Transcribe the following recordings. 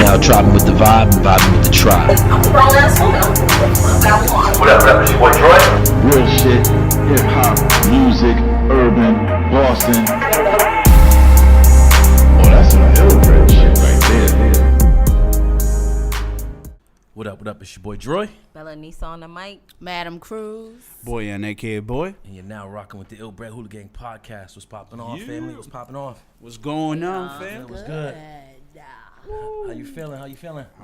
now tribing with the vibe and vibing with the tribe. I'm a grown ass woman. What up, it's your boy Troy? Real shit, hip hop, music, urban, Boston. Oh, that's some ill-bred shit right there. What up, it's your boy Droy. Bella Nisa on the mic. Madam Cruz. Boy and aka Boy. And you're now rocking with the iLLbred HooliGang podcast. What's popping off, family? What's popping off? What's going on, fam? What's good? How you feeling? I'm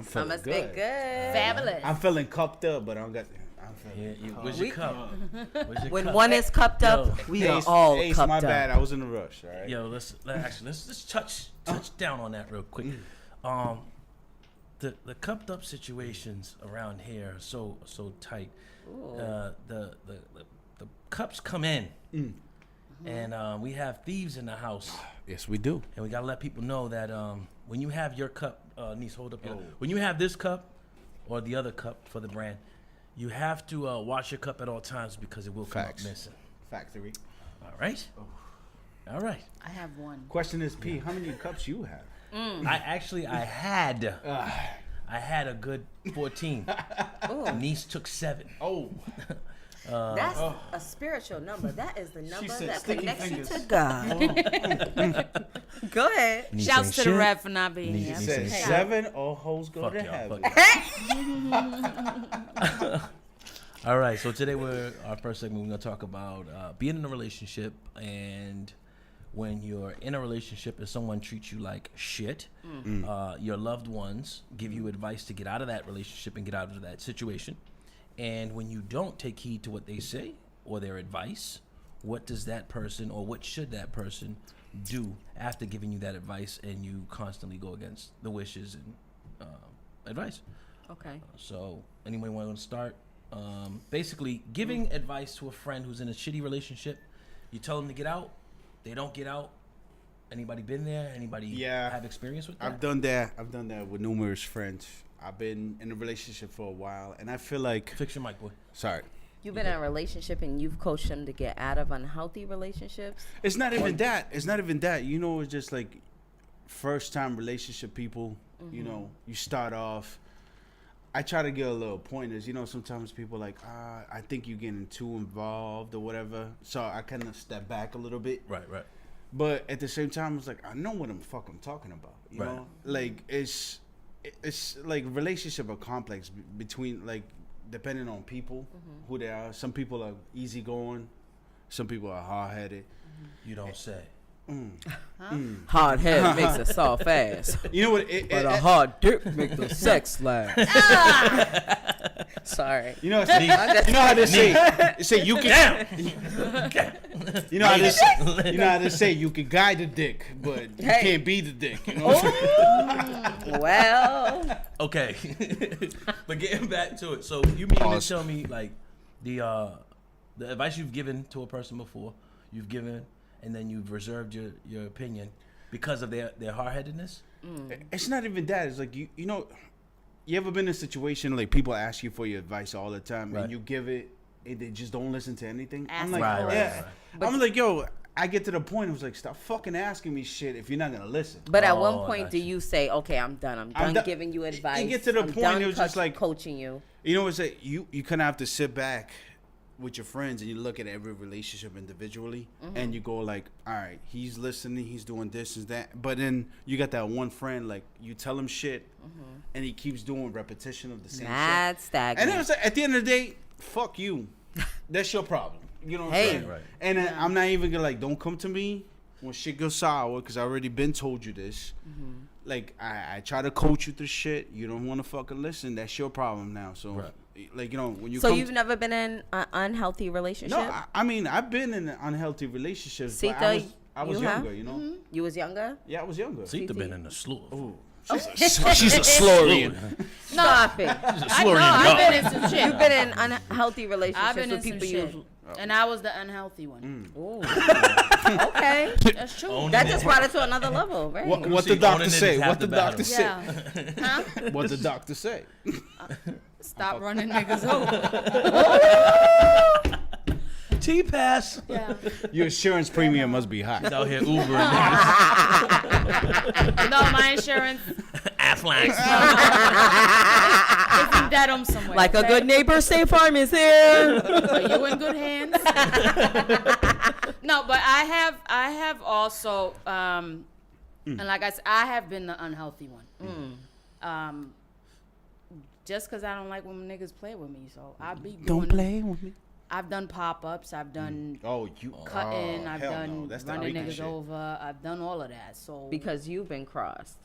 I feeling must good. be good. Fabulous. I'm feeling cupped up, but I'm feeling Where's your cup? Where's your When cup? one is cupped up, we are all Ace, cupped my up. bad. I was in a rush, all right? Yo, let's touch down on that real quick. The cupped up situations around here are so tight. The cups come in, and we have thieves in the house. Yes, we do. And we gotta let people know that when you have your cup, Niece, hold up your. When you have this cup or the other cup for the brand, you have to wash your cup at all times because it will come up missing. Factory. All right. All right. I have one. Question is, P, how many cups you have? I had a good 14. Niece took 7. Oh. That's a spiritual number. That is the number said that sticky connects you fingers. to God. Go ahead. Niece Shouts ain't to the shit. rep for not being Niece here. ain't Said shit. 7, all hoes go Fuck to y'all, heaven. All right, so today our first segment, we're going to talk about being in a relationship, and when you're in a relationship and someone treats you like shit, your loved ones give you advice to get out of that relationship and get out of that situation. And when you don't take heed to what they say or their advice, what does that person or what should that person do after giving you that advice and you constantly go against the wishes and advice? Okay. So anyone want to start? Basically, giving advice to a friend who's in a shitty relationship, you tell them to get out, they don't get out. Anybody been there? Anybody have experience with that? I've done that with numerous friends. I've been in a relationship for a while, and I feel like... Fix your mic, boy. Sorry. You've been in a relationship and you've coached them to get out of unhealthy relationships? It's not even that. It's not even that. You know, it's just like first-time relationship people. You know, you start off... I try to get a little pointers. You know, sometimes people are like, I think you're getting too involved or whatever. So I kind of step back a little bit. Right. But at the same time, it's like, I know what I'm fucking talking about. You know? Like, it's like relationship are complex between, like, depending on people, who they are. Some people are easygoing. Some people are hard-headed. You don't say. Hard head makes a soft ass. You know what? But a hard dick makes the sex last. Sorry. You know how they say you can. You know how they say you can guide the dick, but you can't be the dick. You know. Well. Okay. But getting back to it, so you mean to tell me like the advice you've given to a person before, you've given, and then you've reserved your opinion because of their hard-headedness? It's not even that. It's like you know, you ever been in a situation like people ask you for your advice all the time, and you give it, and they just don't listen to anything. I'm like, Right. I'm like, yo, I get to the point. I was like, stop fucking asking me shit if you're not gonna listen. But at one point, do you say, "Okay, I'm done. I'm done giving you advice." You get to the I'm point. done It was just like coaching you. You know, it's like you kind of have to sit back with your friends and you look at every relationship individually, and you go like, all right, he's listening, he's doing this and that, but then you got that one friend, like you tell him shit and he keeps doing repetition of the same shit. Stagnant. And then it's like, at the end of the day, fuck you. That's your problem. You know what I'm saying? Right. And then I'm not even gonna like, don't come to me when shit goes sour, because I already been told you this. Like I try to coach you through shit. You don't want to fucking listen. That's your problem now. So like, you know, when you So you've never been in an unhealthy relationship? No, I mean, I've been in unhealthy relationships, but Sita, I was you younger, have? you know? You was younger? Yeah, I was younger. Sita been in a slew. Ooh. She's a slorian. Stop it. I've been in some shit. You've been in unhealthy relationships I've been in with some people shit. you... And I was the unhealthy one. Ooh. Okay. That's true. Owning That it. just brought it to another level, right? What See, the doctor owning it say? is half What the the doctor battle. say? Yeah. Huh? What the doctor say? Stop running niggas over. T-Pass. Yeah. Your insurance premium must be high. He's out here Ubering. No, my insurance Aflac. If you dead, I'm somewhere. Like a okay? good neighbor, State Farm is here. Are you in good hands? No, but I have also, and like I said, I have been the unhealthy one. Just because I don't like when niggas play with me, so I be Don't play with me. I've done pop-ups. I've done cutting. I've hell done no. That's the running Rican niggas shit. over. I've done all of that. So Because you've been crossed.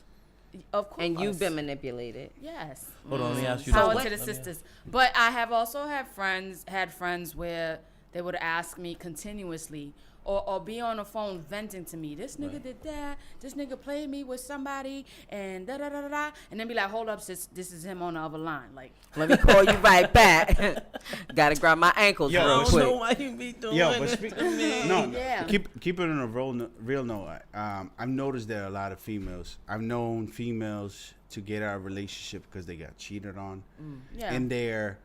of course, And you've been manipulated. yes. Hold on, let me ask you Power this. to the sisters. But I have also had friends where they would ask me continuously or be on the phone venting to me. This nigga did that. This nigga played me with somebody and da da da da da. And then be like, hold up, sis, this is him on the other line. Like, Let me call you right back. Gotta grab my ankles Yo, real I don't quick. know why you be doing Yo, but it speak, to me. no, Yeah. keep it on a real note. I've noticed there are a lot of females. I've known females to get out of a relationship because they got cheated on, yeah. and their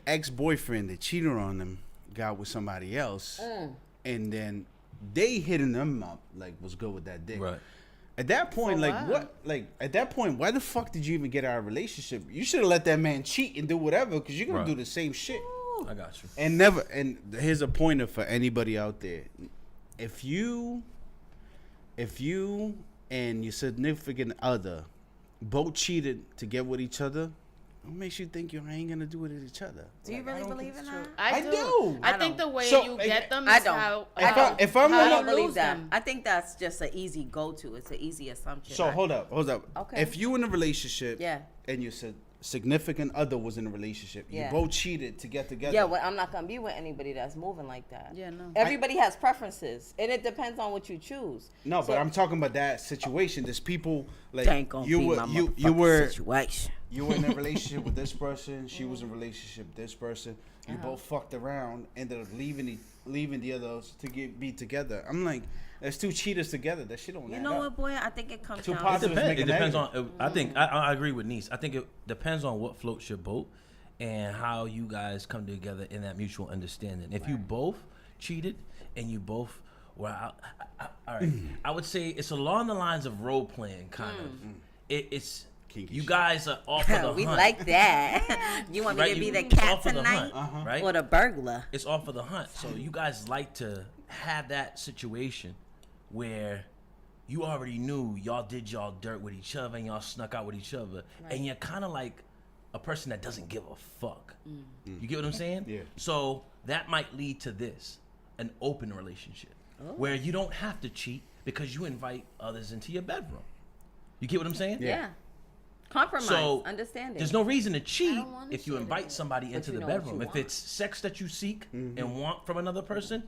ex-boyfriend that cheated on them got with somebody else, and then they hitting them up like, what's good with that dick? Right. At that point, For like what? what? Like at that point, why the fuck did you even get out of a relationship? You should have let that man cheat and do whatever, because you're gonna Right. do the same shit. I got you. And never. And here's a pointer for anybody out there: if you and your significant other both cheated to get with each other, what makes you think you ain't gonna do it with each other? Do you really believe in that? I do. I I think don't. the way So, you like, get them I is don't. If I'm how I gonna- don't you believe lose that. them. I think that's just an easy go-to. It's an easy assumption. So hold up. Okay. If you in a relationship, Yeah. and your significant other was in a relationship, Yeah. you both cheated to get together. Yeah, well, I'm not gonna be with anybody that's moving like that. Yeah, no. Everybody has preferences, and it depends on what you choose. No, So- but I'm talking about that situation. There's people like Ain't gonna you be were my you motherfucking situation. you were in a relationship with this person. She was in a relationship with this person. You both fucked around, ended up leaving the others to be together. I'm like, there's two cheaters together. That shit don't You add know up. what, boy? I think it comes Two down positives to make It a depends negative. on. I think I agree with Niece. I think it depends on what floats your boat and how you guys come together in that mutual understanding. If you both cheated and you both were out, all right, I would say it's along the lines of role playing, kind of. It's Kinky you shit. guys are off of the we hunt. like that. You want me Right, to be you- the it's cat off of the tonight, hunt, right? or the burglar? It's off of the hunt. So you guys like to have that situation where you already knew y'all did y'all dirt with each other and y'all snuck out with each other, and you're kind of like a person that doesn't give a fuck. You get what I'm saying? Yeah. So that might lead to this, an open relationship where you don't have to cheat because you invite others into your bedroom. You get what I'm saying? Yeah. Compromise, So understanding. there's no reason to cheat don't wanna if you cheat invite anymore. somebody into you the know what you bedroom. If want. it's sex that you seek and want from another person,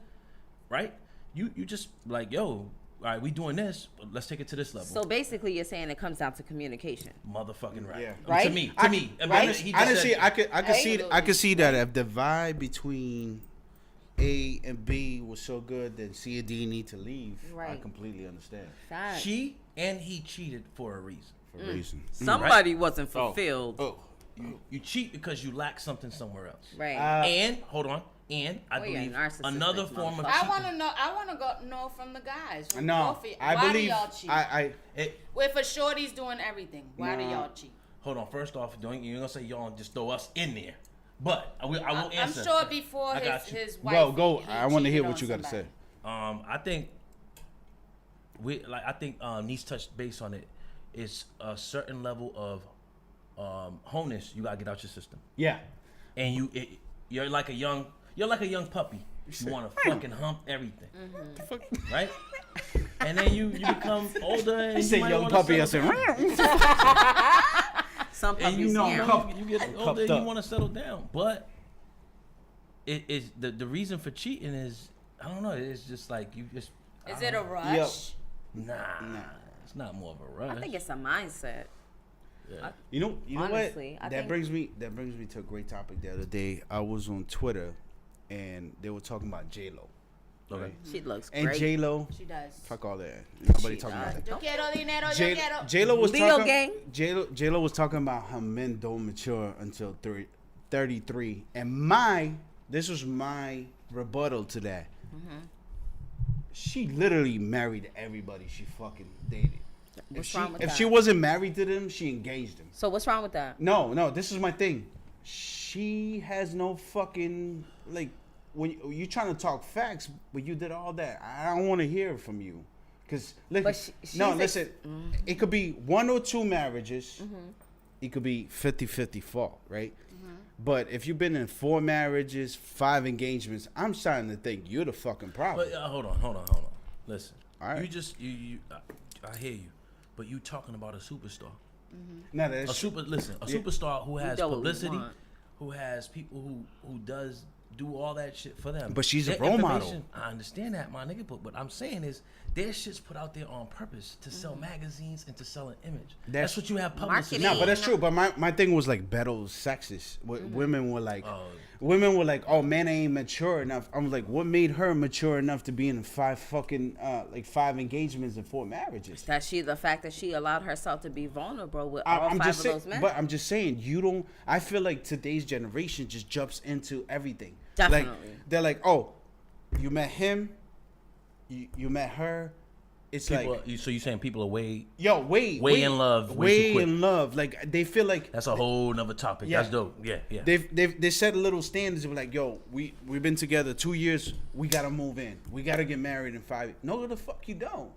right? You just like, yo, all right, we doing this, but let's take it to this level. So basically, you're saying it comes down to communication. Motherfucking right. Yeah. Right? To me. I mean, he just Honestly, said- I could see that if the vibe between A and B was so good, then C and D need to leave. I Right. completely understand. Facts. she and he cheated for a reason. For a reason. Somebody wasn't fulfilled. Oh. You cheat because you lack something somewhere else. Right. And hold on, and I Well, you're a believe narcissistic another form of I cheating. want to know. I want to know from the guys. From No, both of you. I Why believe do y'all cheat? It, If a shorty's doing everything, why do Nah. y'all cheat? hold on. First off, you're gonna say y'all just throw us in there, but I will I'm answer. sure before I got you. his wife. Go. he I want to hear cheated what on you got to say. somebody. I think Niece touched base on it. It's a certain level of wholeness you gotta get out your system, Yeah. and you're like a young puppy. You want to fucking hump everything, right? And then you become older and You you say might young wanna puppy, I settle say, down. Some And puppies, yeah. you get older cupped and you up. want to settle down, but it is the reason for cheating is I don't know. It's just like you just Is it a rush? nah. It's not more of a rush. I think it's a mindset. You know Honestly, what? I That think- brings me to a great topic the other day. I was on Twitter, and they were talking about JellO. Okay. Right? She looks And great. JellO, She does. fuck all that. Nobody She talking does. about that. Yo quiero dinero, yo J- quiero. JellO was Leo talking. gang. JellO was talking about how men don't mature until 33, and this was my rebuttal to that. She literally married everybody she fucking dated. What's wrong with if that? she wasn't married to them, she engaged him. So what's wrong with that? No, this is my thing. She has no fucking, like, when you trying to talk facts, but you did all that. I don't want to hear it from you. Because, listen, it could be 1 or 2 marriages. It could be 50-50 fault, right? But if you've been in 4 marriages, 5 engagements, I'm starting to think you're the fucking problem. But hold on. Listen, All right. you just I hear you, but you talking about a superstar. No, that's Superstar who has know what we publicity, want. who has people who do all that shit for them. But she's a Their role model. information- I understand that, my nigga. But what I'm saying is, their shit's put out there on purpose to sell magazines and to sell an image. That's what you have publicists. Marketing. No, but that's true. But my thing was like Bettel's sexist. Women were like, oh, man ain't mature enough. I'm like, what made her mature enough to be in 5 fucking 5 engagements and 4 marriages? The fact that she allowed herself to be vulnerable with all I'm 5 just of saying, those men. but I'm just saying, you don't. I feel like today's generation just jumps into everything. Definitely. Like, they're like, oh, you met him, you met her. It's People, like, so you saying people are way way in love, way too way quick. in love. Like they feel like that's a whole nother topic. Yeah. That's dope. Yeah. they set little standards of like, yo, we've been together 2 years, we gotta move in, we gotta get married in 5. No, the fuck you don't.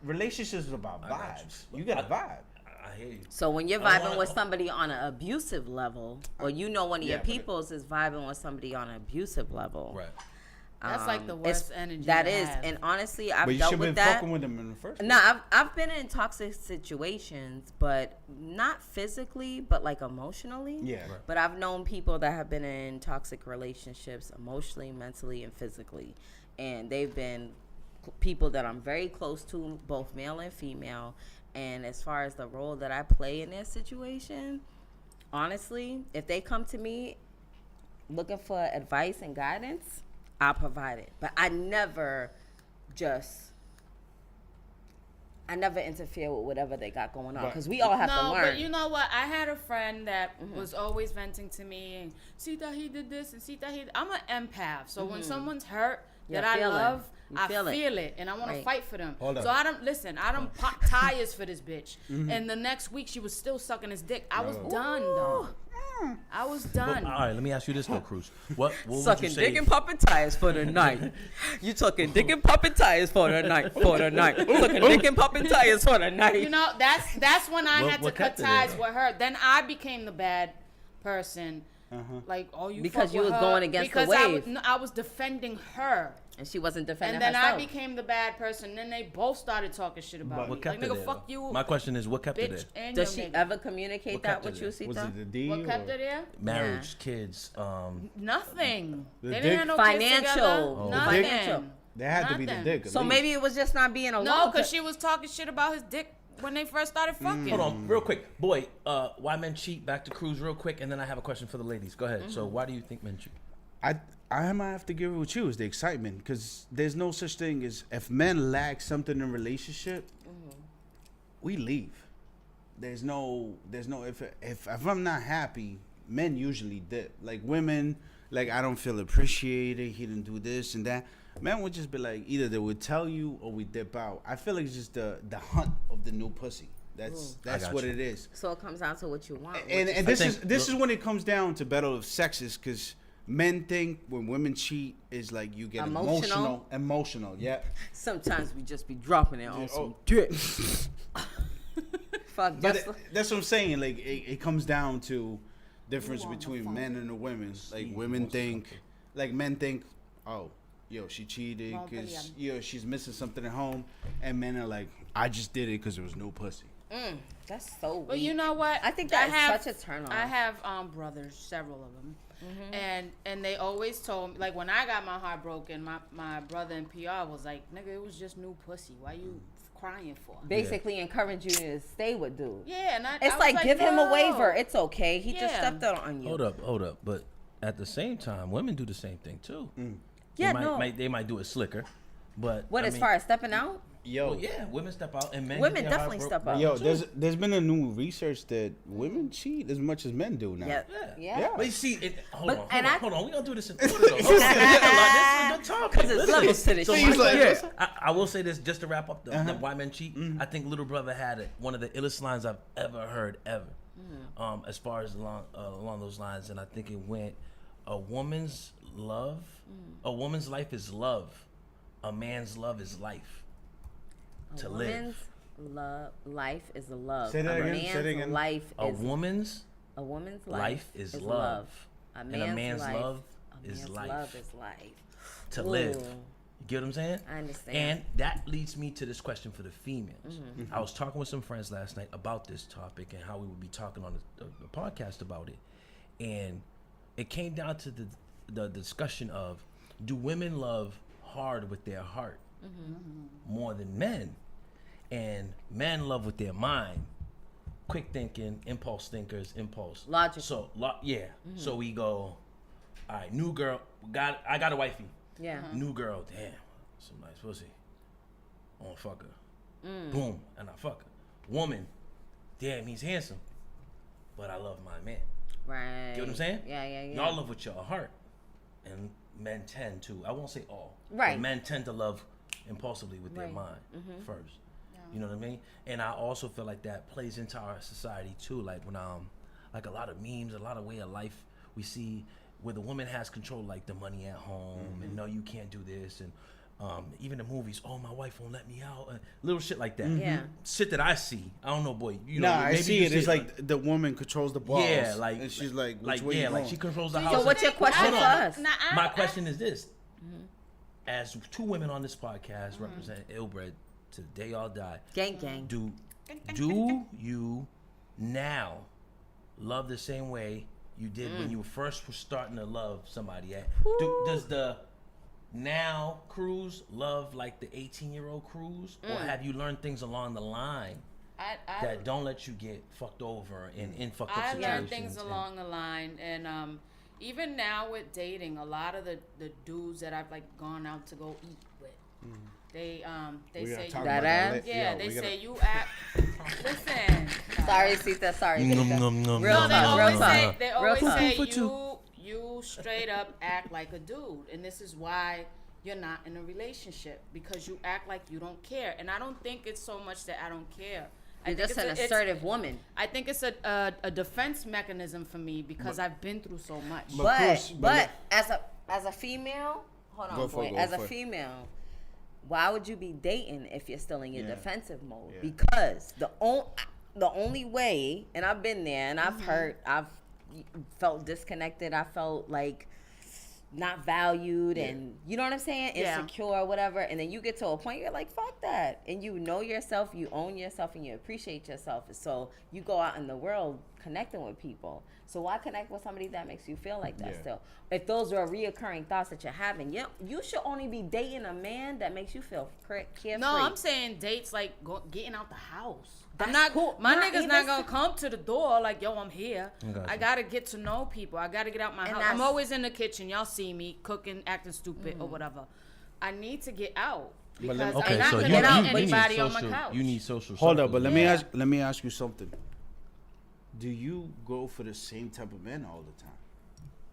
Relationships is about got vibes. you. You got a vibe. I hear you. So when you're vibing with somebody on an abusive level, or one of your but- peoples is vibing with somebody on an abusive level, Right. That's like the it's- worst energy. That to is, have. and honestly, I've But you dealt should with have been that. fucking with them in the first place. No, I've been in toxic situations, but not physically, but like emotionally. Yeah. Right. But I've known people that have been in toxic relationships emotionally, mentally, and physically, and they've been people that I'm very close to, both male and female. And as far as the role that I play in their situation, honestly, if they come to me looking for advice and guidance, I'll provide it. But I never interfere with whatever they got going on, because we all have to No, learn. but you know what? I had a friend that was always venting to me and see that he did this and see that he. I'm an empath, so when someone's hurt that I love, I feel it, and I want to fight for them. Hold So up. I don't pop tires for this bitch. And the next week she was still sucking his dick. I was done though. I was done. All right, let me ask you this though, Cruz. What would you Sucking say? dick and popping tires for the night. You sucking dick and popping tires for the night. Sucking dick and popping tires for the night. You know, that's when I had to what cut kept it ties in? with her. Then I became the bad person. Like, oh, you Because fuck you with was her. going against the Because wave. I was defending her. And she wasn't defending And then herself. I became the bad person. Then they both started talking shit about me. What kept Like, it nigga, there, fuck though? you, My question is, what kept it bitch, there? and Does your she nigga. ever communicate What that kept with it you, there? Was Sita? it the D? What kept or- it there? Marriage, kids, Nothing. The They dick? didn't have no Financial. kids together. Oh, Nothing. financial. There had to be the Nothing. dick. at So least. maybe it was just not being alone. No, because she was talking shit about his dick when they first started fucking. Hold on, real quick. Boy, why men cheat? Back to Cruz real quick, and then I have a question for the ladies. Go ahead. So why do you think men cheat? I might have to give it with you is the excitement, because there's no such thing as if men lack something in relationship, we leave. There's no if I'm not happy, men usually dip. Like women, like I don't feel appreciated. He didn't do this and that. Men would just be like, either they would tell you or we dip out. I feel like it's just the hunt of the new pussy. That's got what you. it is. So it comes down to what you want. And this think- is when it comes down to battle of sexes, because men think when women cheat is like you get emotional. Yeah. Sometimes we just be dropping it on some oh. dick. Fuck, But just that's what I'm saying. Like it comes down to difference between men and the women. Like women think, like men think, oh, yo, she cheated because she's missing something at home, and men are like, I just did it because there was no pussy. that's so weak. But you know what? I think that is such a turn on. I have brothers, several of them, and they always told me, like when I got my heart broken, my brother in PR was like, "Nigga, it was just new pussy. Why you crying for?" Basically encourage you to stay with dude. Yeah, and It's I like, was give him a no. waiver. It's okay. He just Yeah. stepped out on you. Hold up. But at the same time, women do the same thing too. Yeah, they no. They might do it slicker, but What, I as mean, far as stepping out? Yo, Well, yeah, women step out and men. Women get their definitely heart step broke. out. yo, there's been a new research that women cheat as much as men do now. Yeah. Yeah. Yeah. But you see, hold But- on. and I- We gonna do this in order though. Hold on. This is a good topic. 'Cause it's Listen. levels to this So shit. I will say this just to wrap up the why men cheat. I think Little Brother had one of the illest lines I've ever heard ever. As far as along those lines, and I think it went, a woman's life is love, a man's love is life. To live. Life is love. Say that a again, say that man's again. life A is woman's life is love. And a man's love is life. To live. You get what I'm saying? I understand. And that leads me to this question for the females. I was talking with some friends last night about this topic and how we would be talking on the podcast about it. And it came down to the discussion of, do women love hard with their heart more than men? And men love with their mind. Quick thinking, impulse thinkers, impulse. Logical. So, So we go, all right, new girl, I got a wifey. Yeah. New girl, damn, some nice pussy. I wanna fuck her. Boom, and I fuck her. Woman, damn, he's handsome, but I love my man. Right. Get what I'm saying? Yeah. Y'all love with your heart, and men tend to. I won't say all. Right. But men tend to love impulsively with their Right. mind first. You know what I mean? And I also feel like that plays into our society too. Like when like a lot of memes, a lot of way of life we see where the woman has control, like the money at home, and no, you can't do this, and even the movies. Oh, my wife won't let me out, and little shit like that. Yeah. Shit that I see. I don't know, boy. You know, Nah, I maybe see you it. It's like the woman controls the balls. yeah, like and she's like, which like way you like going? she controls the So house. what's your question Hold for on. us? My question is this: as two women on this podcast represent iLLbred to the day y'all die, Gang. do you now love the same way you did when you first were starting to love somebody? Does the now Cruz love like the 18-year-old Cruz, or have you learned things along the line that don't let you get fucked over in fucked up I situations? learned things along the line, and even now with dating, a lot of the dudes that I've like gone out to go eat with, they We gotta say talk you, about That that. yeah, Yo, they we gotta- say you act. Listen, Sorry, Sita. Sorry. Nom, Sita. nom, nom, Real nom, they talk. nom, Real always nom. say talk. they Real always talk. say you straight up act like a dude, and this is why you're not in a relationship, because you act like you don't care. And I don't think it's so much that I don't care. You're just an assertive woman. I think it's a defense mechanism for me because I've been through so much. But as a female, hold on, Go for boy. it, go As for a it. female, why would you be dating if you're still in your Yeah. defensive mode? Yeah. Because the only way, and I've been there, and I've hurt, I've felt disconnected, I felt like not valued, and you know what I'm saying, Yeah. insecure, whatever. And then you get to a point you're like, fuck that, and you know yourself, you own yourself, and you appreciate yourself. So you go out in the world connecting with people. So why connect with somebody that makes you feel like that? Yeah. Still, if those are reoccurring thoughts that you're having, you should only be dating a man that makes you feel carefree. No, I'm saying dates like getting out the house. That's I'm not cool. My Not nigga's even not gonna come to the door like, yo, I'm here. Gotcha. I gotta get to know people. I gotta get out my And house. I'm that's- always in the kitchen. Y'all see me cooking, acting stupid or whatever. I need to get out because let me- I'm Okay, not so gonna you get out need anybody on social. my couch. You need social. Hold up, circles, but let man. me ask you something. Do you go for the same type of men all the time?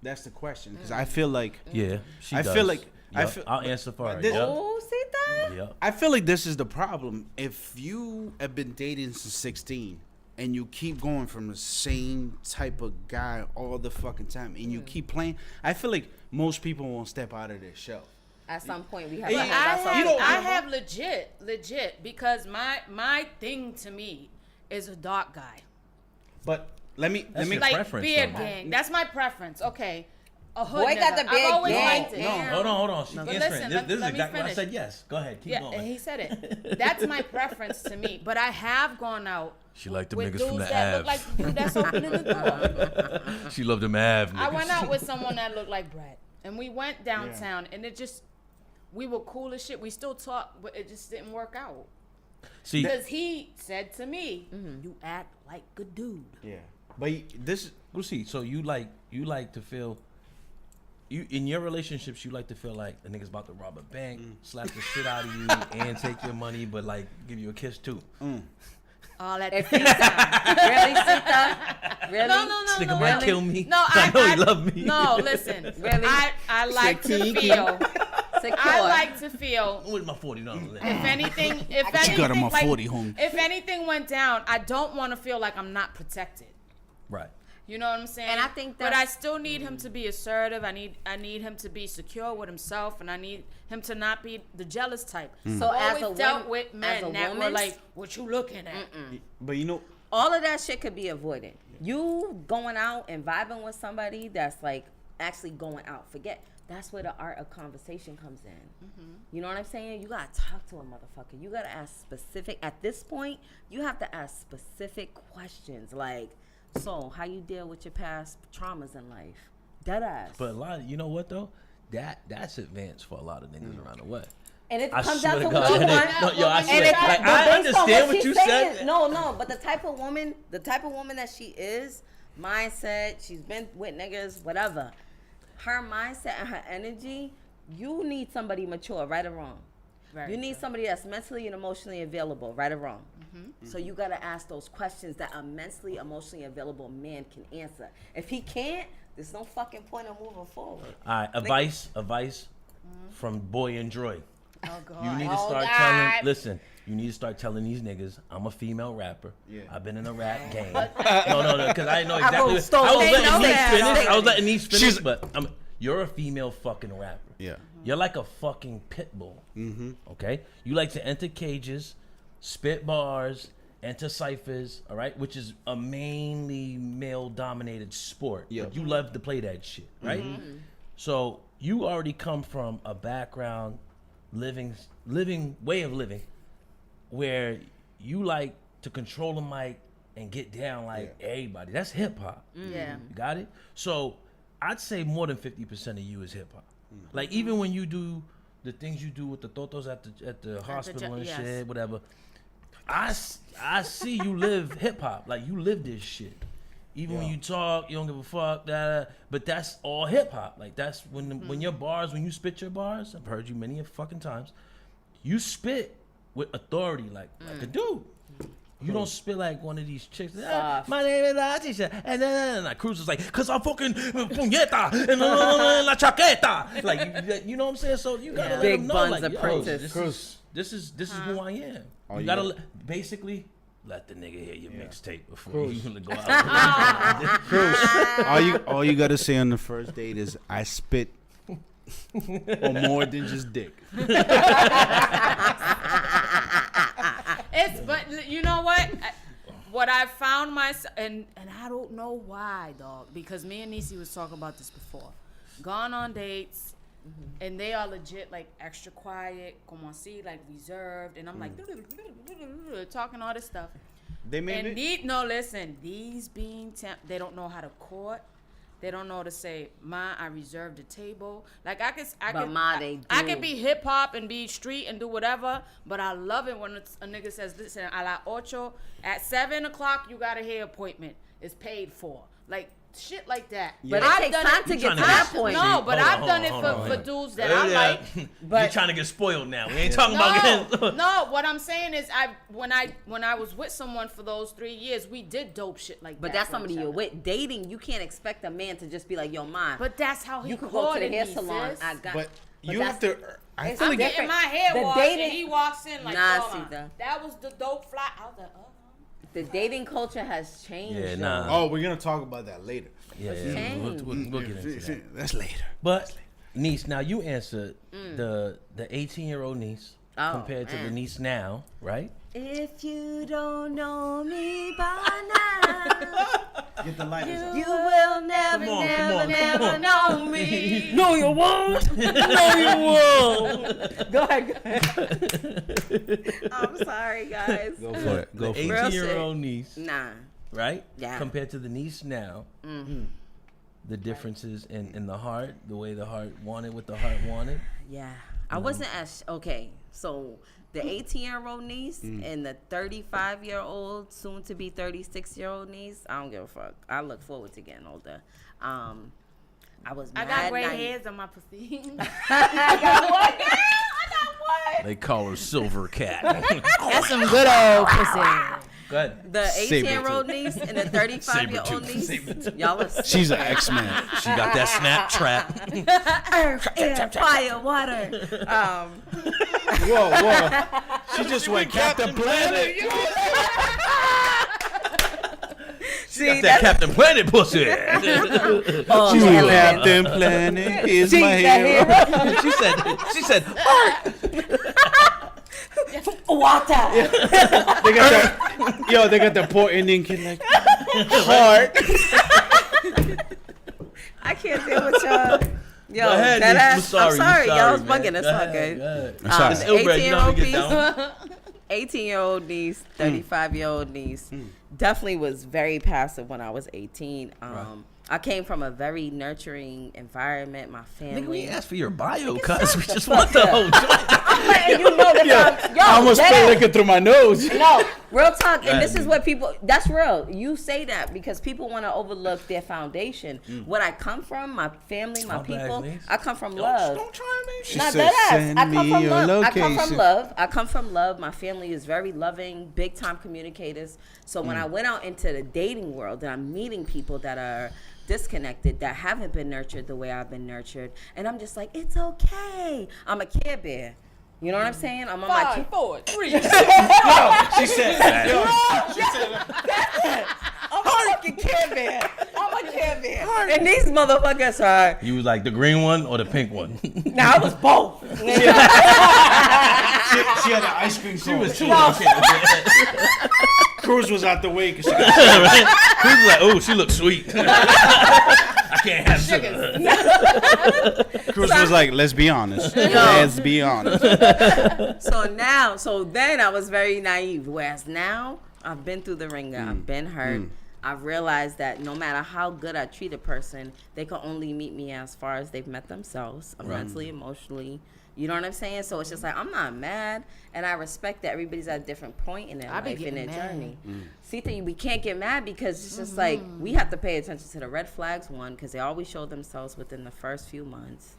That's the question, because I feel like Yeah, she I does. feel like- I Yup, feel- I'll answer for her. this- Yup. Oh, see that? Yup. I feel like this is the problem. If you have been dating since 16 and you keep going from the same type of guy all the fucking time and you keep playing, I feel like most people won't step out of their shell. At some point, we have But to I have have, ourselves I accountable. have legit because my thing to me is a dark guy. But let me That's your Like preference, beard though. gang. That's my preference. Okay. A hood Boy nigga. got the beard I've always gang. liked it. No, Hold on. She's But answering. listen, This is let me exactly what I finish. said. Yes. Go ahead. Keep Yeah, going. and he said it. That's my preference to me. But I have gone out. She liked the with niggas dudes from the that look Avs. like dude that's opening the door. She loved them Av niggas. I went out with someone that looked like Brett, and we went downtown, and we were cool as shit. We still talk, but it just didn't work out. See, Because he said to me, "You act like a dude." Yeah. But this we'll see. So you like to feel you in your relationships, you like to feel like the nigga's about to rob a bank, slap the shit out of you, and take your money, but like give you a kiss too. All that. Really, Sita? Really? No. This nigga might kill me. No, I know he love me. No, listen. Really? I like to feel. Secure. I like to feel. With my $40. If anything, She got him a like, 40, homie. if anything went down, I don't want to feel like I'm not protected. Right. You know what I'm saying? And I think but I still need him to be assertive. I need him to be secure with himself, and I need him to not be the jealous type. So I've as a always dealt woman- with men as a that were woman- like, "What you looking at?" But you know, all of that shit could be avoided. You going out and vibing with somebody that's like actually going out. Forget. That's where the art of conversation comes in. You know what I'm saying? You gotta talk to a motherfucker. You gotta ask specific. At this point, you have to ask specific questions like, so how you deal with your past traumas in life? Deadass. But a lot of, you know what though? That's advanced for a lot of niggas around the way. And it I comes swear down to to God. what you want. No, yo, I And swear. it- Like, but I based on understand what she's you saying- said. No, but the type of woman that she is, mindset, she's been with niggas, whatever. Her mindset and her energy, you need somebody mature, right or wrong. Very You need somebody that's mentally and emotionally available, right or wrong. So you gotta ask those questions that a mentally, emotionally available man can answer. If he can't, there's no fucking point in moving forward. All right, advice from Boy and Droy. Oh God. You need to Oh, start God. telling. Listen, you need to start telling these niggas, I'm a female rapper. Yeah. I've been in a rap game. No, because I know exactly. wrote stolen. I was They letting know these that. finish. I was They- letting these finish, but you're a female fucking rapper. yeah. You're like a fucking pit bull. Okay? You like to enter cages, spit bars, enter ciphers, all right? Which is a mainly male-dominated sport. Yeah. But you love to play that shit, right? So you already come from a background, living way of living, where you like to control the mic and get down like everybody. That's hip-hop. Yeah. You got it? So I'd say more than 50% of you is hip-hop. Like even when you do the things you do with the ToThose at the hospital and yes. shit, whatever, I see you live hip-hop. Like you live this shit. Even when you talk, you don't give a fuck. But that's all hip-hop. Like that's when your bars, when you spit your bars, I've heard you many fucking times, you spit with authority like a dude. You don't spit like one of these chicks. My name is Latisha. And then Cruz is like, cause I'm fucking puñeta and la chaqueta. Like, you know what I'm saying? So you gotta let Big them know, Buns like, yo, Apprentice. this is who I am. You gotta basically let the nigga hear your mixtape before you go out. Cruz, all you gotta say on the first date is I spit or more than just dick. But you know what I found myself, and I don't know why, dog, because me and Nisi was talking about this before. Gone on dates, and they are legit like extra quiet, como así, like reserved, and I'm like talking all this stuff. They made And it. these being they don't know how to court. They don't know to say, "Ma, I reserved a table." Like I could be hip hop and be street and do whatever, but I love it when a nigga says, "Listen, a la ocho at 7 o'clock, you got a hair appointment. It's paid for." Like shit like that. But I've it takes done time to get to trying to that get- point. No, but Hold I've on, done it hold on. for dudes that I like. You're trying to get spoiled now. We ain't talking about No, what I'm saying is when I was with someone for those 3 years, we did dope shit like that. But that's for somebody each you're other. with. Dating, you can't expect a man to just be like, yo, mine. But that's how he you could go to the courted hair me, salon. sis. I got. But you that's- have to. I it's feel I'm like getting my hair The washed, dating- and he walks in like, Nah, "Oh, Sita. that was the dope fly." I was like, "Oh." The dating culture has changed. Yeah, yo. nah. Oh, we're gonna talk about that later. Yeah, changed. we'll get into that. That's later. But niece, now you answered the 18-year-old niece Oh, compared to the man. niece now, right? If you don't know me by now, Get the lighters you will never, Come on, never know me. No, you won't. No, you won't. Go ahead. I'm sorry, guys. Go for it. Go The for it. 18-year-old niece, Nah. right? Yeah. Compared to the niece now, the differences in the heart, the way the heart wanted, what the heart wanted. Yeah. I wasn't as okay. So the 18-year-old niece and the 35-year-old, soon to be 36-year-old niece, I don't give a fuck. I look forward to getting older. I was I mad got gray naive. hairs on my pussy. I got what? Girl? I got what? They call her Silver Cat. That's some good old pussy. Go ahead. The 18-year-old niece and the 35-year-old niece. Y'all are She's an X-Man. She got that snap trap. earth, air, fire, water. Whoa. She just went Captain Planet. See, Got that that's Captain Planet pussy. oh, She's man. Captain Planet. Here's She's my the hero. she said, water. They got that. Yo, they got the poor Indian kid like heart. I can't deal with y'all. Yo, Go ahead, that niece. ass, I'm sorry, y'all was man. bugging. That's Go not ahead, good. go ahead. I'm sorry. It's ill-bred, you know how to get 18-year-old down. 18-year-old niece, 35-year-old niece, definitely was very passive when I was 18. I came from a very nurturing environment. My family. Nigga, we ain't asked for your bio, cuz we just want the whole joint. I'm letting you know that I almost spit liquor through my nose. No, real talk, and this Right. is what people. That's real. You say that because people want to overlook their foundation. What I come from, my family, my Talk people. back, niece. I come from love. Don't try me. She Not said, that ass. "Send I come me from your love. I come from location." love. I come from love. My family is very loving, big time communicators. So when I went out into the dating world, and I'm meeting people that are disconnected, that haven't been nurtured the way I've been nurtured, and I'm just like, it's okay. I'm a Care Bear. You know what I'm saying? I'm on my 5, 4, 3. She said, I'm a fucking Care Bear. I'm a Care Bear. And these motherfuckers are. You was like the green one or the pink one? Now I was both. she had an ice cream cone. was too. Cruz was out the way because she got He was like, oh, she looks sweet. I can't have sugar. Cruz was like, let's be honest. Let's be honest. So then I was very naive. Whereas now I've been through the ringer. I've been hurt. I've realized that no matter how good I treat a person, they can only meet me as far as they've met themselves, mentally, emotionally. You know what I'm saying? So it's just like, I'm not mad, and I respect that everybody's at a different point in their I be life, in their getting mad. journey. See, we can't get mad because it's just like, we have to pay attention to the red flags, one, because they always show themselves within the first few months,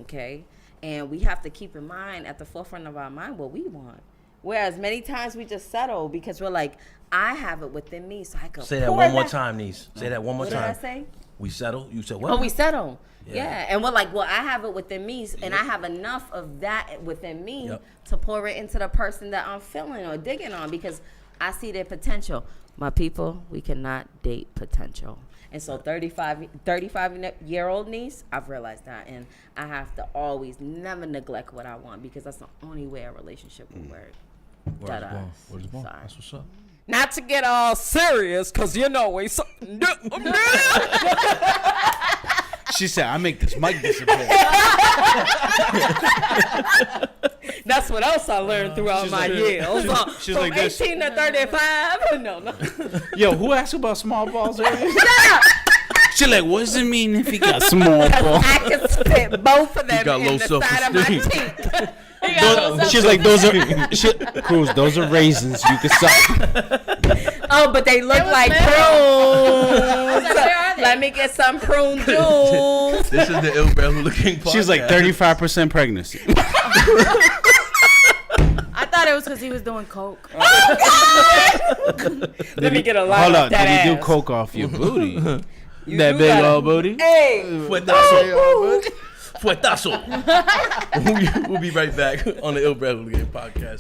okay? And we have to keep in mind, at the forefront of our mind, what we want. Whereas many times we just settle because we're like, I have it within me, so I can Say that pour one more that- time, niece. Say that one more What time. did I say? We settle. You said what? Oh, we settle. Yeah. Yeah. And we're like, well, I have it within me, and I have enough of that within me Yep. to pour it into the person that I'm feeling or digging on because their My people, we cannot date potential. And so 35-year-old niece, I've realized that. And I have to always never neglect what I want because that's the only way a relationship will work. Where's the ball? Where's the ball? Sorry. That's what's up. Not to get all serious, because you know we so... She said, I make this mic disappear. That's what else I learned throughout She's my like- years. she's From like this. 18 to 35. No. Yo, who asked about small balls earlier? She like, what does it mean if he got small balls? I can spit both of them got in low the side of my self-esteem. teeth. She's like, those are Cruz, those are raisins you can suck. Oh, but they look was like smell. prunes. Where are they? Let me get some prune juice. This is the iLLbred HooliGang podcast. She's like 35% pregnancy. I thought it was because he was doing coke. Let me get a lot Hold of on, that did you do ass. coke off your booty? You That do big gotta- old booty? Hey. Fuetazo. Fuetazo. We'll be right back on the iLLbred HooliGang podcast.